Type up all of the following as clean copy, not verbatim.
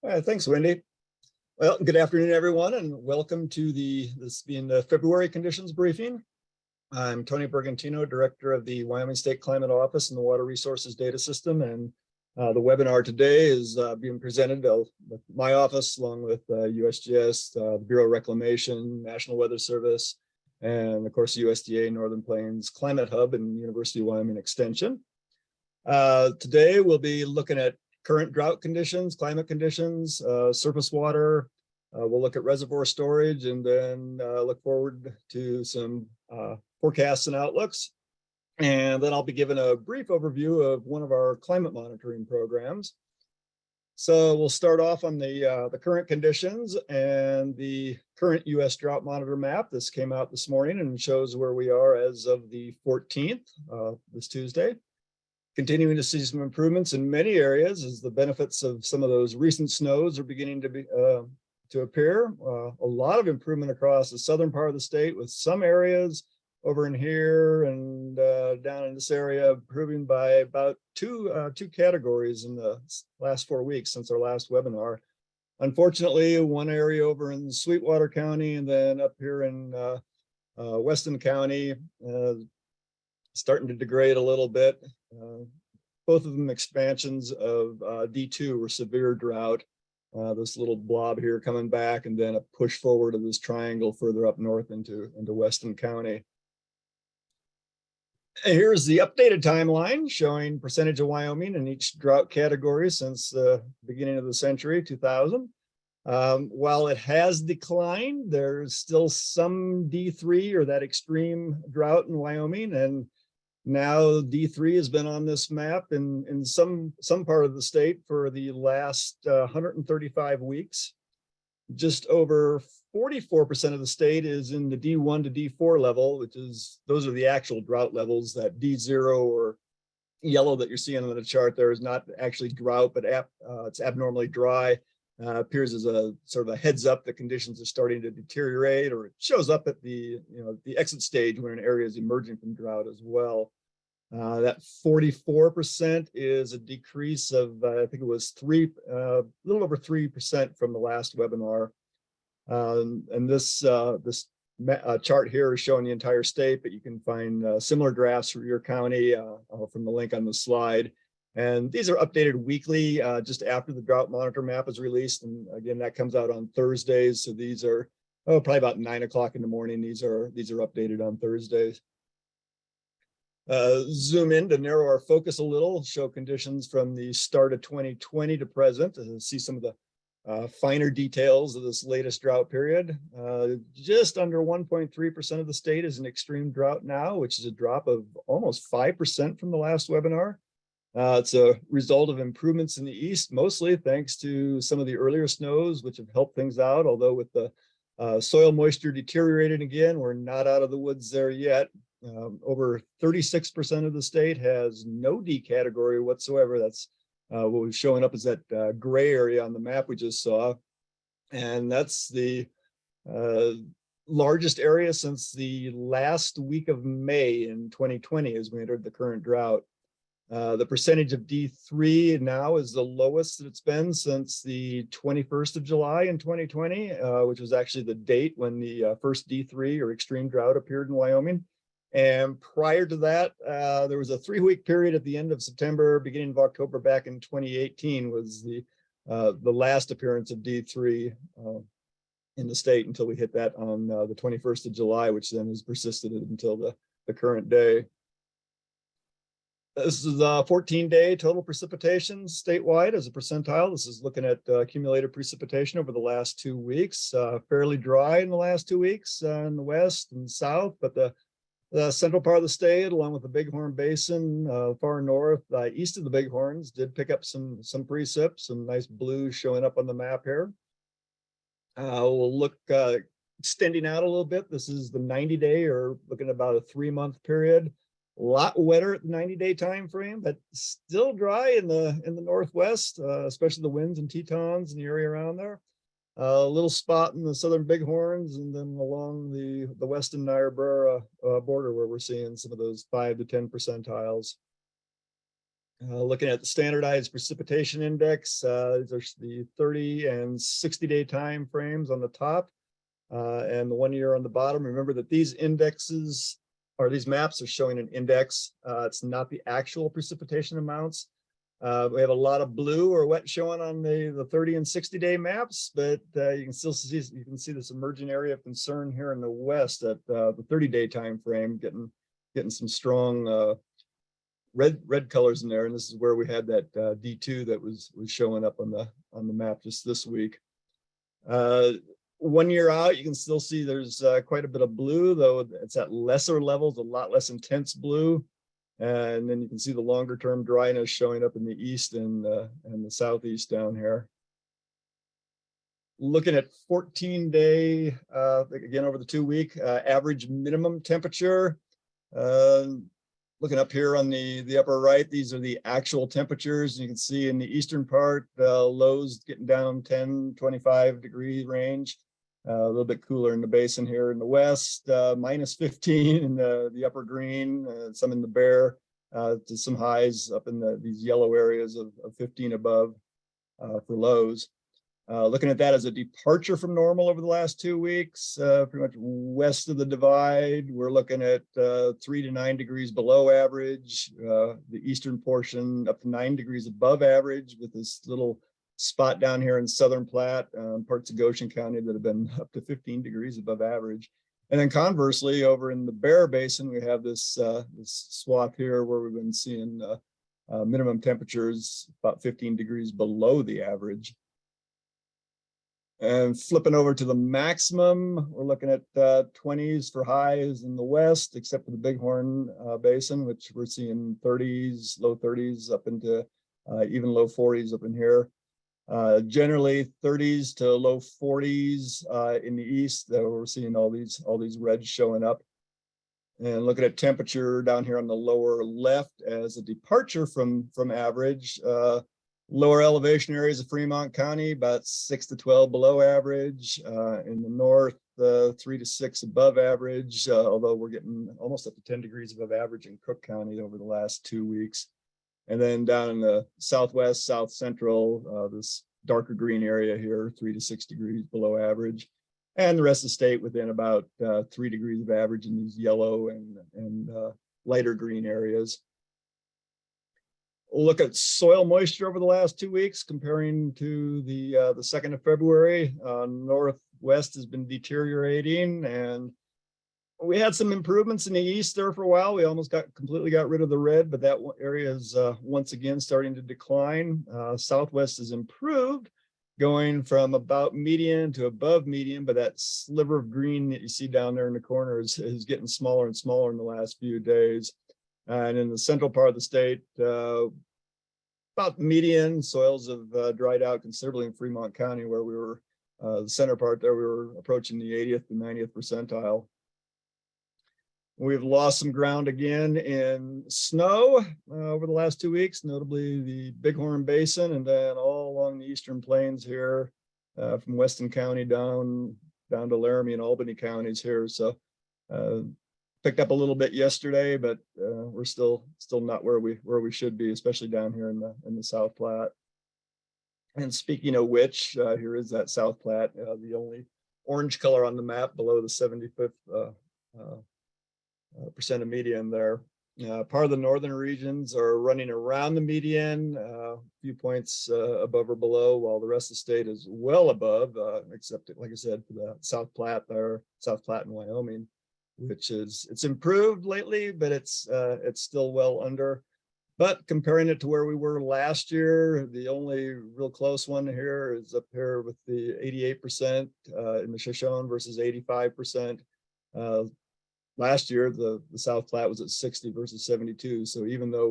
All right, thanks, Wendy. Well, good afternoon, everyone, and welcome to this being the February conditions briefing. I'm Tony Bergantino, Director of the Wyoming State Climate Office and the Water Resources Data System, and the webinar today is being presented with my office, along with USGS, the Bureau of Reclamation, National Weather Service, and of course, USDA Northern Plains Climate Hub and University of Wyoming Extension. Today, we'll be looking at current drought conditions, climate conditions, surface water. We'll look at reservoir storage and then look forward to some forecasts and outlooks. And then I'll be giving a brief overview of one of our climate monitoring programs. So we'll start off on the current conditions and the current U.S. drought monitor map. This came out this morning and shows where we are as of the 14th, this Tuesday. Continuing to see some improvements in many areas as the benefits of some of those recent snows are beginning to appear. A lot of improvement across the southern part of the state, with some areas over in here and down in this area improving by about two categories in the last 4 weeks since our last webinar. Unfortunately, one area over in Sweetwater County and then up here in Weston County starting to degrade a little bit. Both of them expansions of D2 or severe drought. This little blob here coming back, and then a push forward of this triangle further up north into Weston County. And here's the updated timeline showing percentage of Wyoming in each drought category since the beginning of the century, 2000. While it has declined, there's still some D3 or that extreme drought in Wyoming, and now D3 has been on this map in some part of the state for the last 135 weeks. Just over 44% of the state is in the D1 to D4 level, which is, those are the actual drought levels. That D0 or yellow that you're seeing on the chart there is not actually drought, but it's abnormally dry. Appears as a sort of a heads up that conditions are starting to deteriorate, or it shows up at the exit stage when an area is emerging from drought as well. That 44% is a decrease of I think it was a little over 3% from the last webinar. And this chart here is showing the entire state, but you can find similar graphs for your county from the link on the slide. And these are updated weekly, just after the drought monitor map is released. And again, that comes out on Thursdays. So these are probably about 9 o'clock in the morning. These are updated on Thursdays. Zoom in to narrow our focus a little, show conditions from the start of 2020 to present, to see some of the finer details of this latest drought period. Just under 1.3% of the state is in extreme drought now, which is a drop of almost 5% from the last webinar. It's a result of improvements in the east, mostly thanks to some of the earlier snows, which have helped things out. Although with the soil moisture deteriorating again, we're not out of the woods there yet. Over 36% of the state has no D category whatsoever. That's what was showing up as that gray area on the map we just saw. And that's the largest area since the last week of May in 2020 as we entered the current drought. The percentage of D3 now is the lowest that it's been since the 21st of July in 2020, which was actually the date when the first D3 or extreme drought appeared in Wyoming. And prior to that, there was a 3-week period at the end of September, beginning of October back in 2018 was the last appearance of D3 in the state until we hit that on the 21st of July, which then has persisted until the current day. This is 14-day total precipitation statewide as a percentile. This is looking at accumulated precipitation over the last 2 weeks. Fairly dry in the last 2 weeks in the west and south, but the central part of the state, along with the Bighorn Basin, far north, east of the Bighorns, did pick up some precip, some nice blue showing up on the map here. We'll look extending out a little bit. This is the 90-day, or looking at about a 3-month period. A lot wetter at the 90-day time frame, but still dry in the northwest, especially the winds and Tetons in the area around there. A little spot in the southern Bighorns, and then along the western Niobrara border, where we're seeing some of those 5 to 10 percentiles. Looking at the standardized precipitation index, these are the 30 and 60-day time frames on the top, and the 1 year on the bottom. Remember that these indexes, or these maps, are showing an index. It's not the actual precipitation amounts. We have a lot of blue or wet showing on the 30 and 60-day maps, but you can see this emerging area of concern here in the west at the 30-day time frame, getting some strong red colors in there, and this is where we had that D2 that was showing up on the map just this week. 1 year out, you can still see there's quite a bit of blue, though it's at lesser levels, a lot less intense blue. And then you can see the longer term dryness showing up in the east and the southeast down here. Looking at 14-day, again over the 2 week average minimum temperature. Looking up here on the upper right, these are the actual temperatures. You can see in the eastern part, lows getting down 10, 25 degree range. A little bit cooler in the basin here in the west, minus 15 in the upper green, some in the bare, to some highs up in these yellow areas of 15 above for lows. Looking at that as a departure from normal over the last 2 weeks, pretty much west of the divide, we're looking at 3 to 9 degrees below average. The eastern portion up to 9 degrees above average, with this little spot down here in Southern Platte, parts of Goshen County that have been up to 15 degrees above average. And then conversely, over in the Bear Basin, we have this swath here where we've been seeing minimum temperatures about 15 degrees below the average. And flipping over to the maximum, we're looking at 20s for highs in the west, except for the Bighorn Basin, which we're seeing 30s, low 30s up into even low 40s up in here. Generally 30s to low 40s in the east, that we're seeing all these reds showing up. And looking at temperature down here on the lower left as a departure from average, lower elevation areas of Fremont County, about 6 to 12 below average. In the north, 3 to 6 above average, although we're getting almost up to 10 degrees above average in Cook County over the last 2 weeks. And then down in the southwest, south central, this darker green area here, 3 to 6 degrees below average. And the rest of the state within about 3 degrees of average in these yellow and lighter green areas. We'll look at soil moisture over the last 2 weeks, comparing to the 2nd of February. Northwest has been deteriorating, and we had some improvements in the east there for a while. We almost completely got rid of the red, but that area is once again starting to decline. Southwest has improved, going from about median to above median, but that sliver of green that you see down there in the corner is getting smaller and smaller in the last few days. And in the central part of the state, about median, soils have dried out considerably in Fremont County, where we were, the center part there, we were approaching the 80th and 90th percentile. We've lost some ground again in snow over the last 2 weeks, notably the Bighorn Basin, and then all along the eastern plains here, from Weston County down to Laramie and Albany counties here. So picked up a little bit yesterday, but we're still not where we should be, especially down here in the South Platte. And speaking of which, here is that South Platte, the only orange color on the map below the 75th percent of median there. Part of the northern regions are running around the median, a few points above or below, while the rest of the state is well above, except, like I said, for the South Platte there, South Platte and Wyoming, which it's improved lately, but it's still well under. But comparing it to where we were last year, the only real close one here is up here with the 88% in the Shoshone versus 85%. Last year, the South Platte was at 60 versus 72. So even though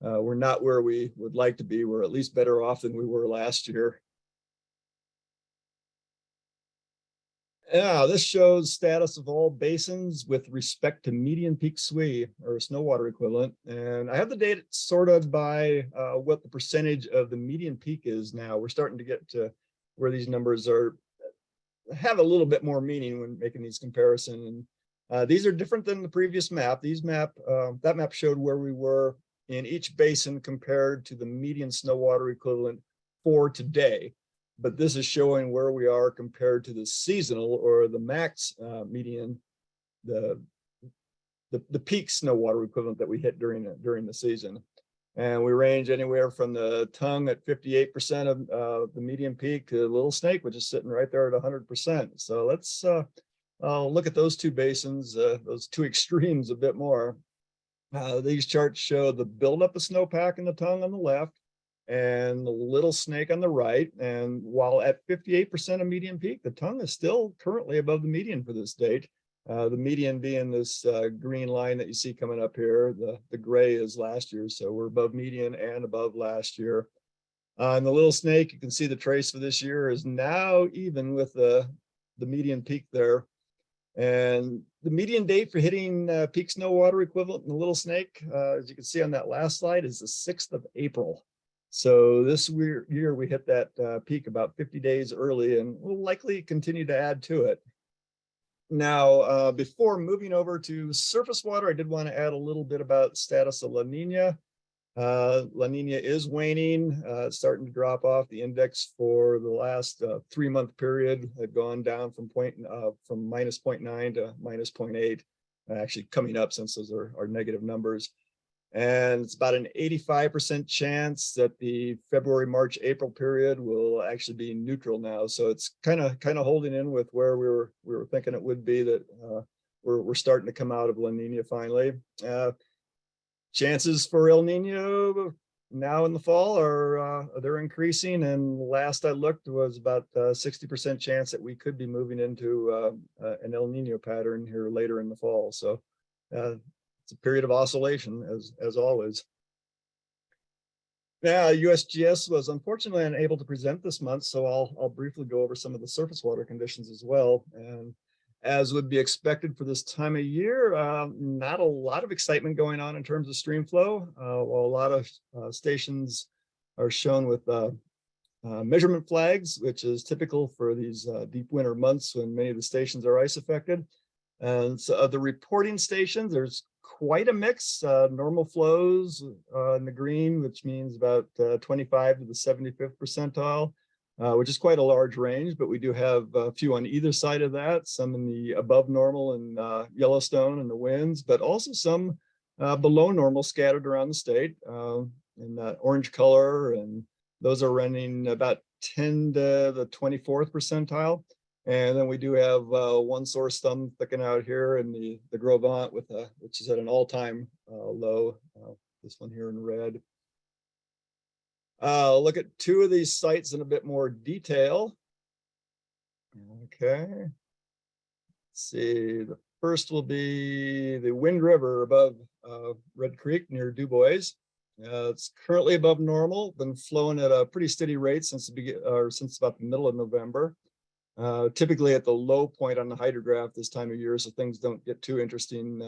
we're not where we would like to be, we're at least better off than we were last year. Yeah, this shows status of all basins with respect to median peak SWE, or snow water equivalent. And I have the data sorted by what the percentage of the median peak is now. We're starting to get to where these numbers have a little bit more meaning when making these comparisons. And these are different than the previous map. That map showed where we were in each basin compared to the median snow water equivalent for today. But this is showing where we are compared to the seasonal or the max median, the peak snow water equivalent that we hit during the season. And we range anywhere from the Tongue at 58% of the median peak to Little Snake, which is sitting right there at 100%. So let's look at those two basins, those two extremes a bit more. These charts show the buildup of snowpack in the Tongue on the left and the Little Snake on the right. And while at 58% of median peak, the Tongue is still currently above the median for this date. The median being this green line that you see coming up here. The gray is last year, so we're above median and above last year. On the Little Snake, you can see the trace for this year is now even with the median peak there. And the median date for hitting peak snow water equivalent in the Little Snake, as you can see on that last slide, is the 6th of April. So this year we hit that peak about 50 days early, and we'll likely continue to add to it. Now, before moving over to surface water, I did want to add a little bit about status of La Nina. La Nina is waning, starting to drop off. The index for the last 3-month period had gone down from minus 0.9 to minus 0.8, actually coming up since those are negative numbers. And it's about an 85% chance that the February, March, April period will actually be neutral now. So it's kind of holding in with where we were thinking it would be, that we're starting to come out of La Nina finally. Chances for El Nino now in the fall they're increasing, and last I looked was about 60% chance that we could be moving into an El Nino pattern here later in the fall. So it's a period of oscillation as always. Now, USGS was unfortunately unable to present this month, so I'll briefly go over some of the surface water conditions as well. And as would be expected for this time of year, not a lot of excitement going on in terms of stream flow. While a lot of stations are shown with measurement flags, which is typical for these deep winter months when many of the stations are ice affected. And so of the reporting stations, there's quite a mix. Normal flows in the green, which means about 25 to the 75th percentile, which is quite a large range, but we do have a few on either side of that, some in the above normal in Yellowstone and the winds, but also some below normal scattered around the state in that orange color, and those are running about 10 to the 24th percentile. And then we do have one source thumb thicking out here in the Gros Ventre with which is at an all-time low. This one here in red. Look at two of these sites in a bit more detail. Okay. Let's see. The first will be the Wind River above Red Creek near Du Bois. It's currently above normal. Been flowing at a pretty steady rate since about the middle of November. Typically at the low point on the hydrograph this time of year, so things don't get too interesting,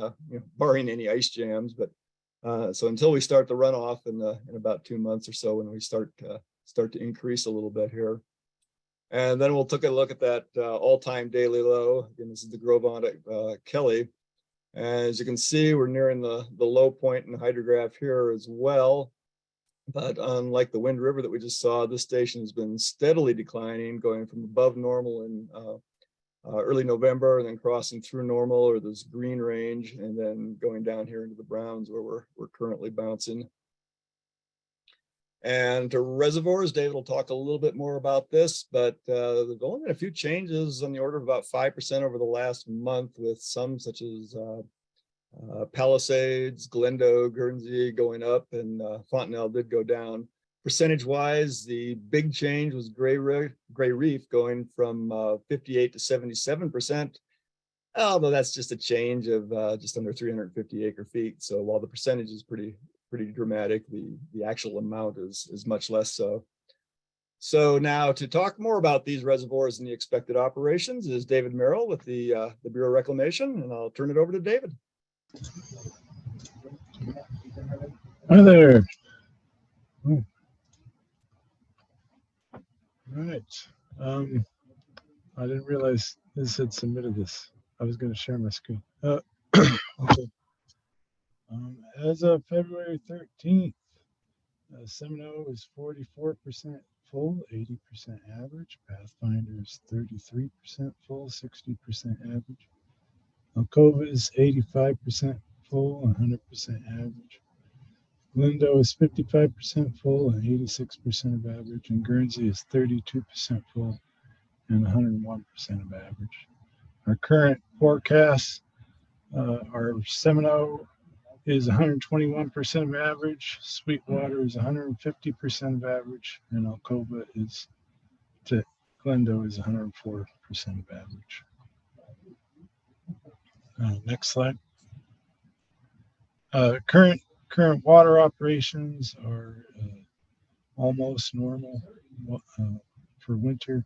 barring any ice jams. But so until we start the runoff in about 2 months or so, when we start to increase a little bit here, and then we'll take a look at that all-time daily low. Again, this is the Gros Ventre Kelly, and as you can see, we're nearing the low point in the hydrograph here as well. But unlike the Wind River that we just saw, this station has been steadily declining, going from above normal in early November, and then crossing through normal or this green range, and then going down here into the browns where we're currently bouncing. And to reservoirs, David will talk a little bit more about this, but there's only been a few changes on the order of about 5% over the last month, with some such as Palisades, Glendo, Guernsey going up, and Fontenelle did go down. Percentage-wise, the big change was Gray Reef going from 58 to 77%, although that's just a change of just under 350 acre-feet. So while the percentage is pretty dramatic, the actual amount is much less so. So now to talk more about these reservoirs and the expected operations is David Merrill with the Bureau of Reclamation, and I'll turn it over to David. Hi there. All right. I didn't realize this had submitted this. I was going to share my screen. Okay. As of February 13th, Seminole is 44% full, 80% average. Pathfinder is 33% full, 60% average. Alcova is 85% full, 100% average. Glendo is 55% full and 86% of average, and Guernsey is 32% full and 101% of average. Our current forecasts, our Seminole is 121% of average, Sweetwater is 150% of average, and Alcova is to Glendo is 104% of average. Next slide. Current water operations are almost normal for winter.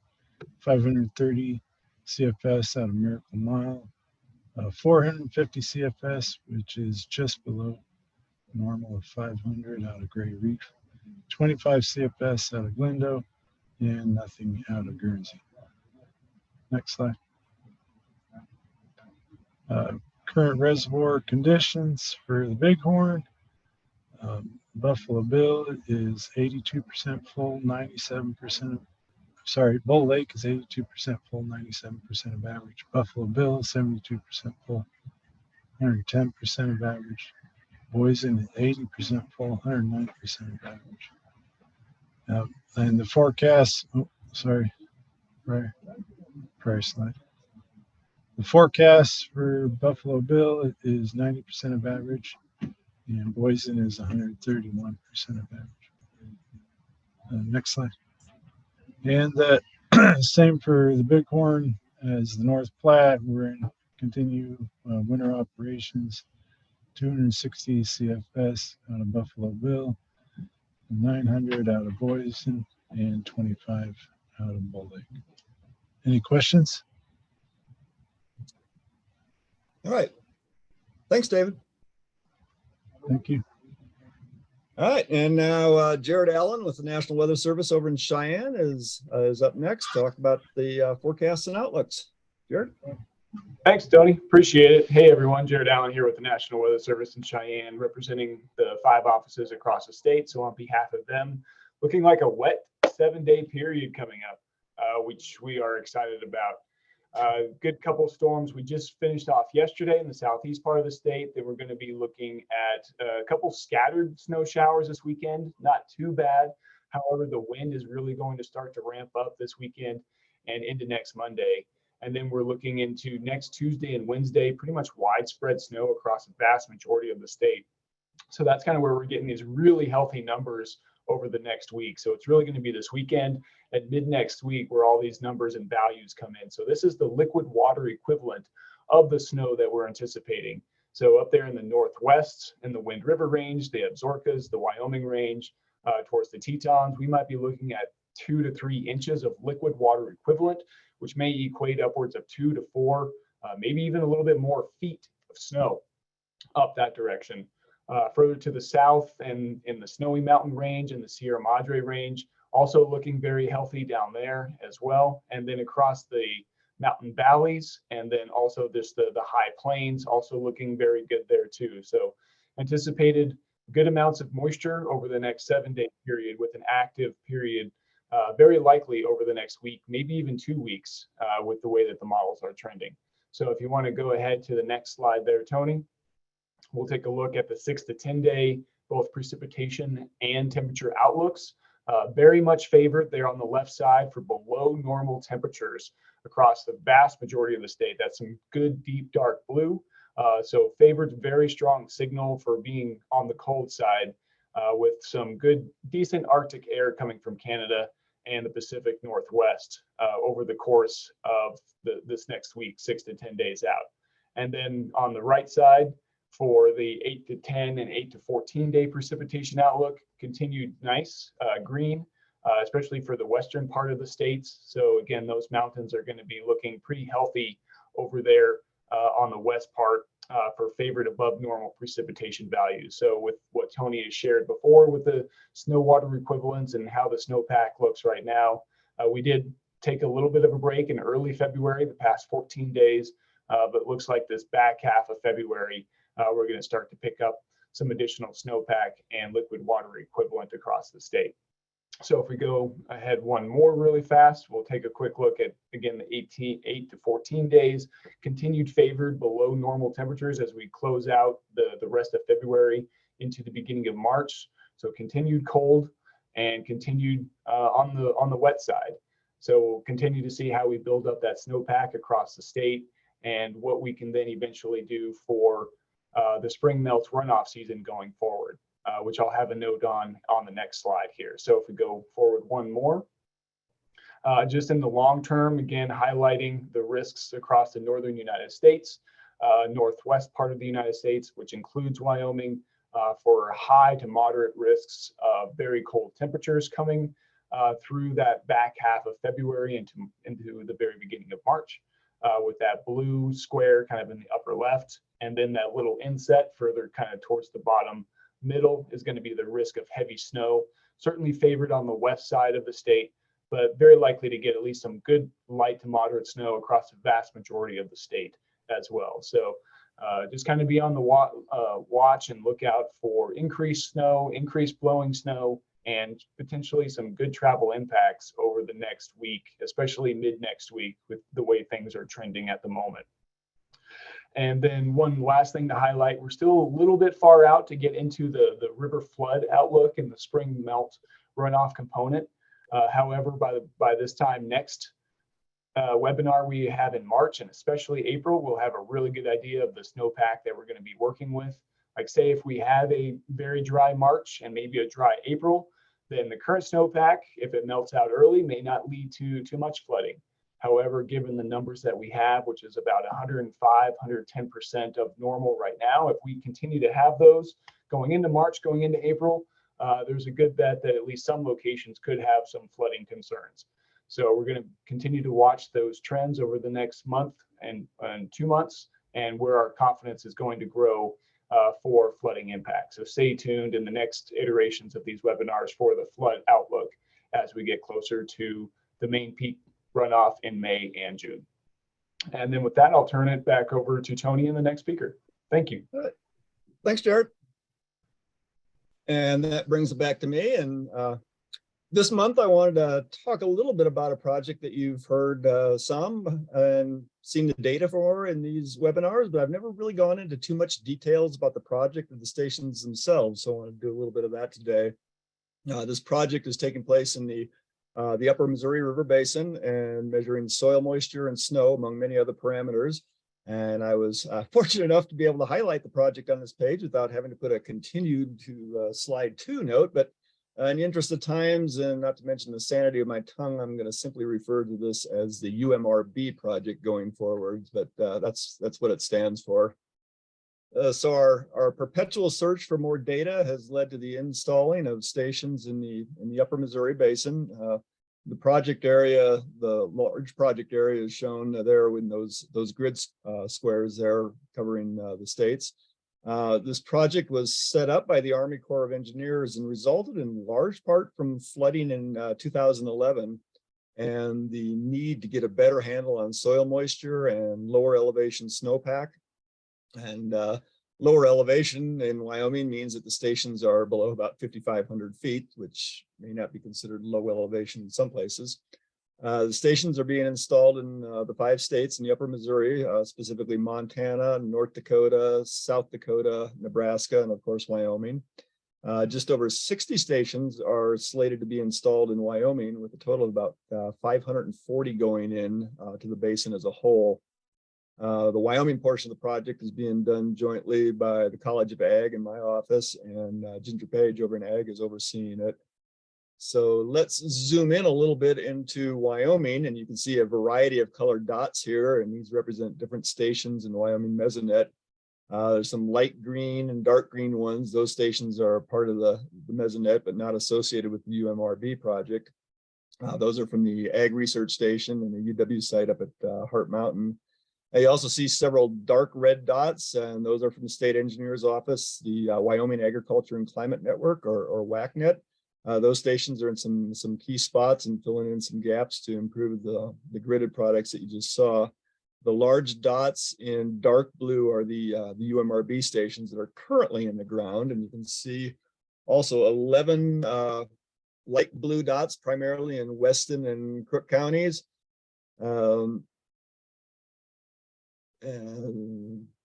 530 CFS out of Miracle Mile, 450 CFS, which is just below normal of 500 out of Gray Reef, 25 CFS out of Glendo, and nothing out of Guernsey. Next slide. Current reservoir conditions for the Bighorn. Buffalo Bill is 82% full, 97%. Bull Lake is 82% full, 97% of average. Buffalo Bill, 72% full, 110% of average. Boise is 80% full, 109% of average. And the forecast, prior slide. The forecast for Buffalo Bill is 90% of average, and Boise is 131% of average. Next slide. And that same for the Bighorn as the North Platte. We're in continue winter operations, 260 CFS out of Buffalo Bill, 900 out of Boise, and 25 out of Bull Lake. Any questions? All right. Thanks, David. Thank you. All right, and now Jared Allen with the National Weather Service over in Cheyenne is up next to talk about the forecasts and outlooks. Jared? Thanks, Tony. Appreciate it. Hey, everyone. Jared Allen here with the National Weather Service in Cheyenne, representing the 5 offices across the state. So on behalf of them, looking like a wet 7-day period coming up, which we are excited about. Good couple of storms we just finished off yesterday in the southeast part of the state. That we're going to be looking at a couple scattered snow showers this weekend. Not too bad. However, the wind is really going to start to ramp up this weekend and into next Monday. And then we're looking into next Tuesday and Wednesday, pretty much widespread snow across the vast majority of the state. So that's kind of where we're getting these really healthy numbers over the next week. So it's really going to be this weekend at mid next week where all these numbers and values come in. So this is the liquid water equivalent of the snow that we're anticipating. So up there in the northwest, in the Wind River Range, the Absarokas, the Wyoming Range, towards the Tetons, we might be looking at 2 to 3 inches of liquid water equivalent, which may equate upwards of 2 to 4, maybe even a little bit more feet of snow up that direction. Further to the south and in the Snowy Mountain Range and the Sierra Madre Range, also looking very healthy down there as well. And then across the mountain valleys, and then also just the high plains, also looking very good there too. So anticipated good amounts of moisture over the next 7-day period, with an active period very likely over the next week, maybe even 2 weeks, with the way that the models are trending. So if you want to go ahead to the next slide there, Tony, we'll take a look at the 6 to 10 day, both precipitation and temperature outlooks. Very much favored there on the left side for below normal temperatures across the vast majority of the state. That's some good deep dark blue. So favored, very strong signal for being on the cold side, with some good decent Arctic air coming from Canada and the Pacific Northwest over the course of this next week, 6 to 10 days out. And then on the right side, for the 8 to 10 and 8 to 14 day precipitation outlook, continued nice green, especially for the western part of the states. So again, those mountains are going to be looking pretty healthy over there on the west part for favored above normal precipitation values. So with what Tony has shared before with the snow water equivalents and how the snowpack looks right now, we did take a little bit of a break in early February, the past 14 days, but looks like this back half of February, we're going to start to pick up some additional snowpack and liquid water equivalent across the state. So if we go ahead one more really fast, we'll take a quick look at, again, the 8 to 14 days, continued favored below normal temperatures as we close out the rest of February into the beginning of March. So continued cold and continued on the wet side. So we'll continue to see how we build up that snowpack across the state and what we can then eventually do for the spring melts runoff season going forward. Which I'll have a note on the next slide here. So if we go forward one more, just in the long term, again, highlighting the risks across the northern United States, northwest part of the United States, which includes Wyoming, for high to moderate risks of very cold temperatures coming through that back half of February into the very beginning of March, with that blue square kind of in the upper left, and then that little inset further kind of towards the bottom middle is going to be the risk of heavy snow, certainly favored on the west side of the state, but very likely to get at least some good light to moderate snow across the vast majority of the state as well. So just kind of be on the watch and look out for increased snow, increased blowing snow, and potentially some good travel impacts over the next week, especially mid next week with the way things are trending at the moment. And then one last thing to highlight, we're still a little bit far out to get into the river flood outlook and the spring melt runoff component. However, by this time next webinar we have in March and especially April, we'll have a really good idea of the snowpack that we're going to be working with. Like say if we have a very dry March and maybe a dry April, then the current snowpack, if it melts out early, may not lead to too much flooding. However, given the numbers that we have, which is about 105, 110% of normal right now, if we continue to have those going into March, going into April, there's a good bet that at least some locations could have some flooding concerns. So we're going to continue to watch those trends over the next month and 2 months, and where our confidence is going to grow for flooding impacts. So stay tuned in the next iterations of these webinars for the flood outlook as we get closer to the main peak runoff in May and June. And then with that, I'll turn it back over to Tony and the next speaker. Thank you. All right. Thanks, Jared. And that brings it back to me. And this month, I wanted to talk a little bit about a project that you've heard some and seen the data for in these webinars, but I've never really gone into too much details about the project or the stations themselves. So I want to do a little bit of that today. This project is taking place in the upper Missouri River Basin and measuring soil moisture and snow, among many other parameters. And I was fortunate enough to be able to highlight the project on this page without having to put a continued to slide 2 note. But in the interest of times, and not to mention the sanity of my tongue, I'm going to simply refer to this as the UMRB project going forward. But that's what it stands for. So our perpetual search for more data has led to the installing of stations in the upper Missouri Basin. The project area, the large project area is shown there with those grid squares there covering the states. This project was set up by the Army Corps of Engineers and resulted in large part from flooding in 2011 and the need to get a better handle on soil moisture and lower elevation snowpack. And lower elevation in Wyoming means that the stations are below about 5,500 feet, which may not be considered low elevation in some places. The stations are being installed in the 5 states in the upper Missouri, specifically Montana, North Dakota, South Dakota, Nebraska, and of course, Wyoming. Just over 60 stations are slated to be installed in Wyoming, with a total of about 540 going in to the basin as a whole. The Wyoming portion of the project is being done jointly by the College of Ag in my office, and Ginger Page over in Ag is overseeing it. So let's zoom in a little bit into Wyoming, and you can see a variety of colored dots here, and these represent different stations in Wyoming Mesonet. There's some light green and dark green ones. Those stations are part of the Mesonet, but not associated with the UMRB project. Those are from the Ag Research Station and the UW site up at Hart Mountain. You also see several dark red dots, and those are from the State Engineer's Office, the Wyoming Agriculture and Climate Network, or WACNet. Those stations are in some key spots and filling in some gaps to improve the gridded products that you just saw. The large dots in dark blue are the UMRB stations that are currently in the ground, and you can see also 11 light blue dots, primarily in Weston and Crook counties. And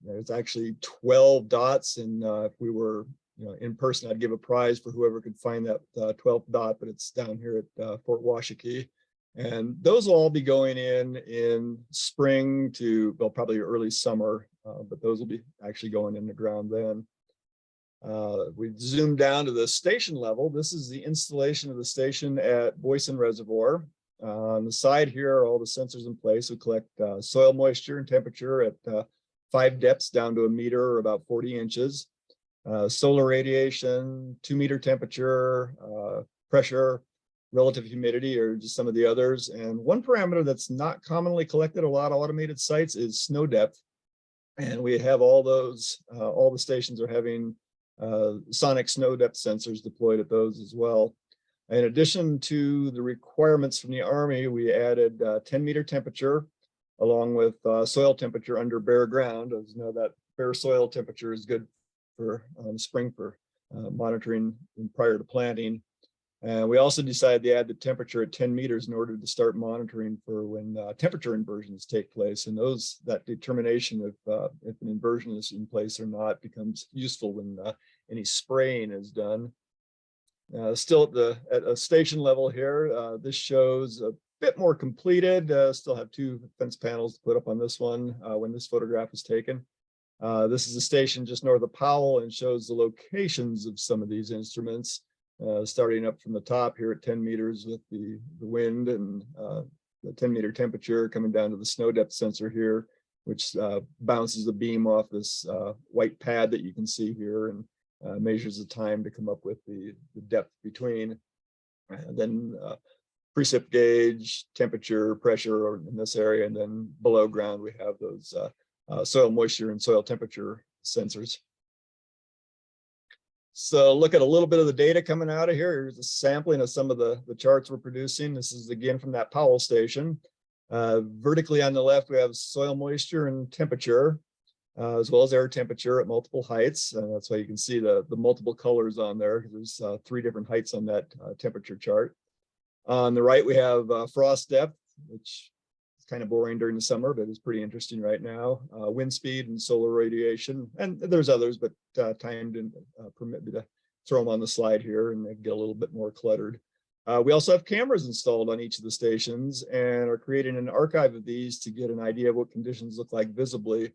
there's actually 12 dots, and if we were in person, I'd give a prize for whoever could find that 12th dot, but it's down here at Fort Washakie. And those will all be going in spring to, well, probably early summer, but those will be actually going in the ground then. We zoom down to the station level. This is the installation of the station at Basin Reservoir. On the side here are all the sensors in place. We collect soil moisture and temperature at 5 depths down to a meter, or about 40 inches. Solar radiation, 2-meter temperature, pressure, relative humidity, or just some of the others. And one parameter that's not commonly collected at a lot of automated sites is snow depth. And we have all those, all the stations are having sonic snow depth sensors deployed at those as well. In addition to the requirements from the Army, we added 10-meter temperature along with soil temperature under bare ground. As you know, that bare soil temperature is good for spring for monitoring prior to planting. And we also decided to add the temperature at 10 meters in order to start monitoring for when temperature inversions take place. And that determination of if an inversion is in place or not becomes useful when any spraying is done. Still at a station level here, this shows a bit more completed. Still have 2 fence panels to put up on this one when this photograph was taken. This is a station just north of Powell and shows the locations of some of these instruments. Starting up from the top here at 10 meters with the wind and the 10-meter temperature, coming down to the snow depth sensor here, which bounces the beam off this white pad that you can see here and measures the time to come up with the depth between. And then precip gauge, temperature, pressure in this area, and then below ground we have those soil moisture and soil temperature sensors. So look at a little bit of the data coming out of here. Here's a sampling of some of the charts we're producing. This is again from that Powell station. Vertically on the left, we have soil moisture and temperature, as well as air temperature at multiple heights. And that's why you can see the multiple colors on there. There's 3 different heights on that temperature chart. On the right, we have frost depth, which is kind of boring during the summer, but it's pretty interesting right now. Wind speed and solar radiation. And there's others, but time didn't permit me to throw them on the slide here and get a little bit more cluttered. We also have cameras installed on each of the stations and are creating an archive of these to get an idea of what conditions look like visibly.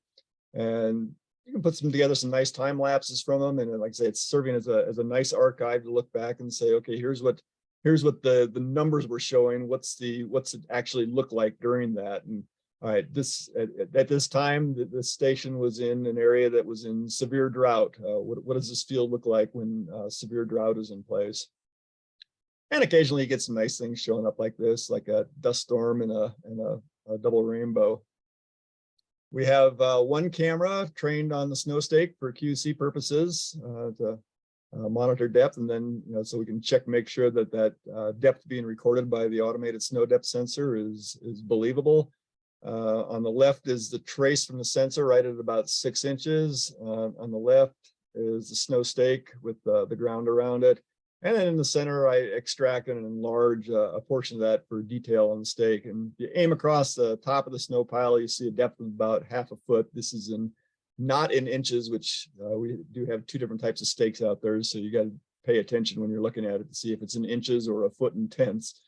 And you can put together some nice time lapses from them. And like I say, it's serving as a nice archive to look back and say, okay, here's what the numbers were showing. What's it actually look like during that? And all right, at this time, this station was in an area that was in severe drought. What does this field look like when severe drought is in place? And occasionally you get some nice things showing up like this, like a dust storm and a double rainbow. We have 1 camera trained on the snow stake for QC purposes to monitor depth, and then so we can make sure that depth being recorded by the automated snow depth sensor is believable. On the left is the trace from the sensor right at about 6 inches. On the left is the snow stake with the ground around it. And then in the center, I extract and enlarge a portion of that for detail on the stake. And if you aim across the top of the snow pile, you see a depth of about ½ a foot. This is not in inches, which we do have 2 different types of stakes out there. So you got to pay attention when you're looking at it to see if it's in inches or a foot in tenths.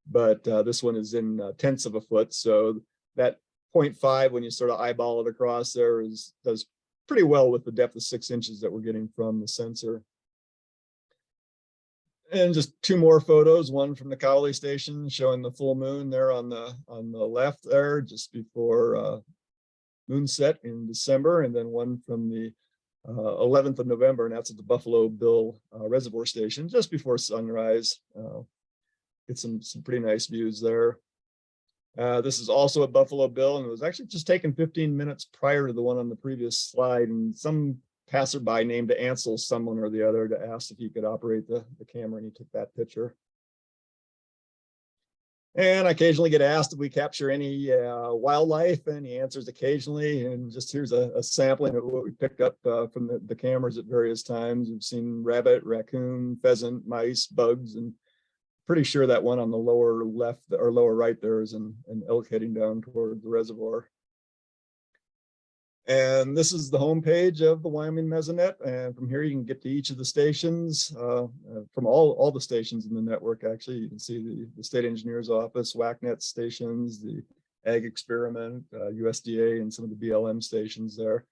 But this one is in tenths of a foot. So that 0.5, when you sort of eyeball it across there, does pretty well with the depth of 6 inches that we're getting from the sensor. And just 2 more photos, one from the Cowley station showing the full moon there on the left there just before moonset in December, and then one from the 11th of November, and that's at the Buffalo Bill Reservoir Station just before sunrise. Get some pretty nice views there. This is also at Buffalo Bill, and it was actually just taken 15 minutes prior to the one on the previous slide, and some passerby named Ansel someone or the other to ask if he could operate the camera, and he took that picture. And I occasionally get asked if we capture any wildlife, and he answers occasionally. And just here's a sampling of what we picked up from the cameras at various times. We've seen rabbit, raccoon, pheasant, mice, bugs, and pretty sure that one on the lower left or lower right there is an elk heading down toward the reservoir. And this is the homepage of the Wyoming Mesonet. And from here, you can get to each of the stations from all the stations in the network. Actually, you can see the state engineer's office, WACNet stations, the Ag Experiment, USDA, and some of the BLM stations there.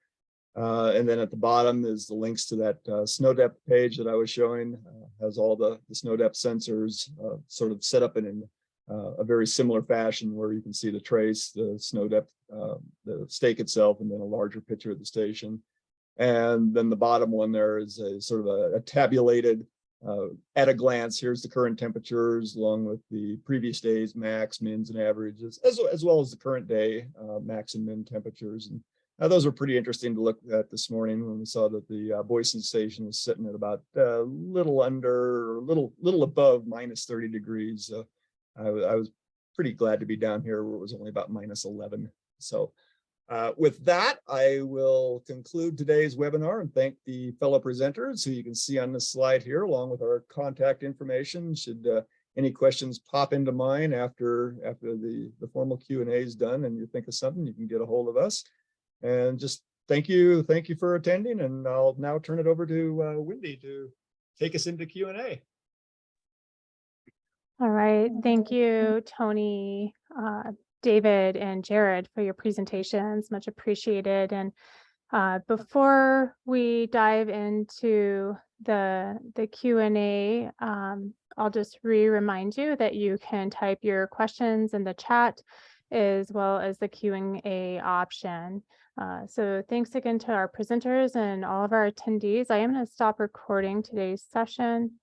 And then at the bottom is the links to that snow depth page that I was showing. Has all the snow depth sensors sort of set up in a very similar fashion, where you can see the trace, the snow depth, the stake itself, and then a larger picture of the station. And then the bottom one there is a sort of a tabulated, at a glance, here's the current temperatures along with the previous days max, mins, and averages, as well as the current day max and min temperatures. And those were pretty interesting to look at this morning when we saw that the Basin station was sitting at about little under, little above minus 30 degrees. I was pretty glad to be down here where it was only about minus 11. So with that, I will conclude today's webinar and thank the fellow presenters who you can see on this slide here, along with our contact information. Should any questions pop into mind after the formal Q&A is done and you think of something, you can get a hold of us. And just thank you for attending. And I'll now turn it over to Wendy to take us into Q&A. All right, thank you, Tony, David, and Jared for your presentations, much appreciated. And before we dive into the Q&A, I'll just remind you that you can type your questions in the chat as well as the Q&A option. So thanks again to our presenters and all of our attendees. I am going to stop recording today's session.